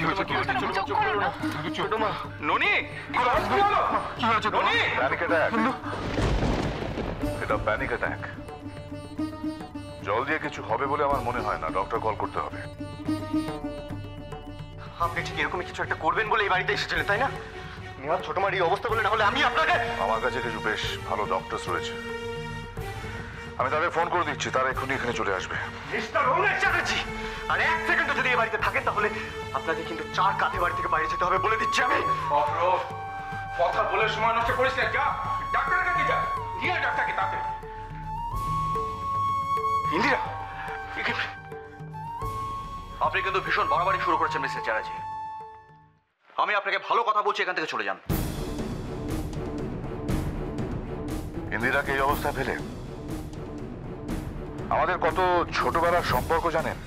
হয়েছে? ছোট মা, ননি, কি হয়েছে? ননি, প্যানিক অ্যাটাক। এটা প্যানিক অ্যাটাক। জল দিয়ে কিছু হবে বলে আমার মনে হয় না, ডক্টর কল করতে হবে। আপনি ঠিক এরকমই কিছু একটা করবেন বলে এই বাড়িতে এসেছিলেন, তাই না? নিহার ছোট মার এই অবস্থা বলে, না হলে আমি আপনাকে... আমার কাছে কিছু বেশ ভালো ডক্টরস রয়েছে, আমি তাদের ফোন করে দিচ্ছি, তারা এক্ষুনি এখানে চলে আসবে। মিস্টার রমেশ চ্যাটার্জি, আর এক সেকেন্ডও যদি এই বাড়িতে থাকেন তাহলে আপনাকে কিন্তু 4 কাঁধে বাড়ি থেকে বাইরে যেতে হবে, বলে দিচ্ছি আমি। কথা বলে সময় নষ্ট করিস না, যা ডাক্তারের কাছে যা, নিয়ে ডাক্তারকে তাতে। ইন্দিরা, আপনি কিন্তু ভীষণ বাড়াবাড়ি শুরু করেছেন মিস্টার চ্যাটার্জি। আমি আপনাকে ভালো কথা বলছি, এখান থেকে চলে যান। ইন্দিরাকে এই অবস্থায় ফেলে আমাদের কত ছোটবেলার সম্পর্ক জানেন?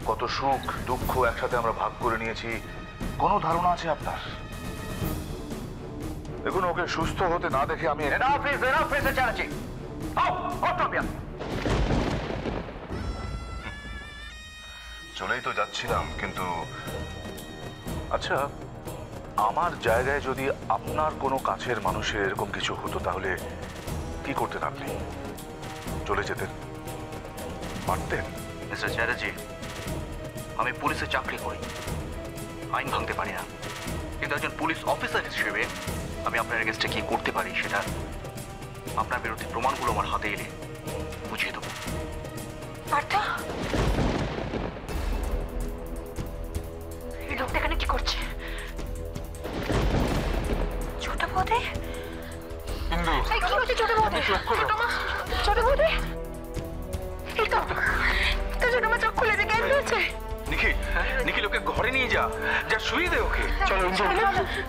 কত সুখ দুঃখ একসাথে আমরা ভাগ করে নিয়েছি, কোনো ধারণা আছে আপনার? দেখুন, ওকে সুস্থ হতে না দেখে আমি... চলেই তো যাচ্ছিলাম, কিন্তু আচ্ছা, আমার জায়গায় যদি আপনার কোনো কাছের মানুষের এরকম কিছু হতো তাহলে কি করতেন আপনি? চলে যেতেন? পারতেন? মিস্টার চ্যাটার্জি, আমি পুলিশে চাকরি করি, আইন ভাঙতে পারি না, কিন্তু একজন পুলিশ অফিসার হিসেবে আমি আপনার এগেন্সটে কি করতে পারি সেটা আপনার বিরুদ্ধে প্রমাণগুলো আমার হাতে এলে বুঝিয়ে দেবো। এই লোকটা এখানে কি করছে? ছোট বৌদি, কি হচ্ছে? ছোট বৌদি, ছোট বৌদি, এই তো ছোট মা চোখ খুলেছে, জ্ঞান হয়েছে। নিখিল, নিখিল ওকে ঘরে নিয়ে যা, যা শুয়ে দে ওকে। চলো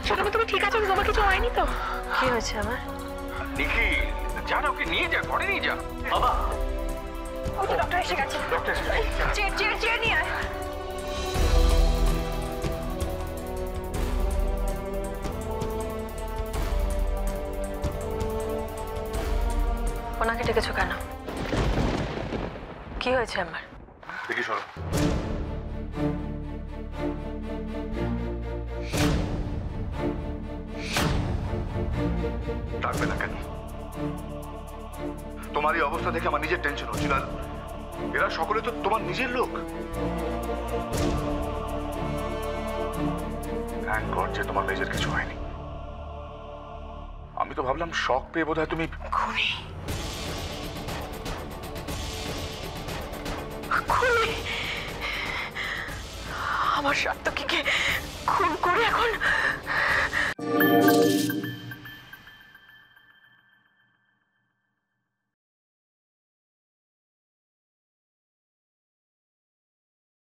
ছোট মা, তুমি ঠিক আছো? তোমার কিছু হয়নি তো? কি হয়েছে আমার? নিখিল, যা না, ওকে নিয়ে যা, ঘরে নিয়ে যা। বাবা, ওই তো ডক্টর এসে গেছে। চেয়ার নিয়ে আয়। ওনাকে ডেকেছো কেন? কি হয়েছে আমার? দেখি সরো। ডাকবে না কেন? তোমার এই অবস্থা দেখে আমার নিজের টেনশন হচ্ছিল, আর এরা সকলে তো তোমার নিজের লোক। থ্যাংক গড যে তোমার মেজর কিছু হয়নি। আমি তো ভাবলাম শক পেয়ে বোধহয় তুমি... খুনি, আমার সার্থকীকে খুন করে এখন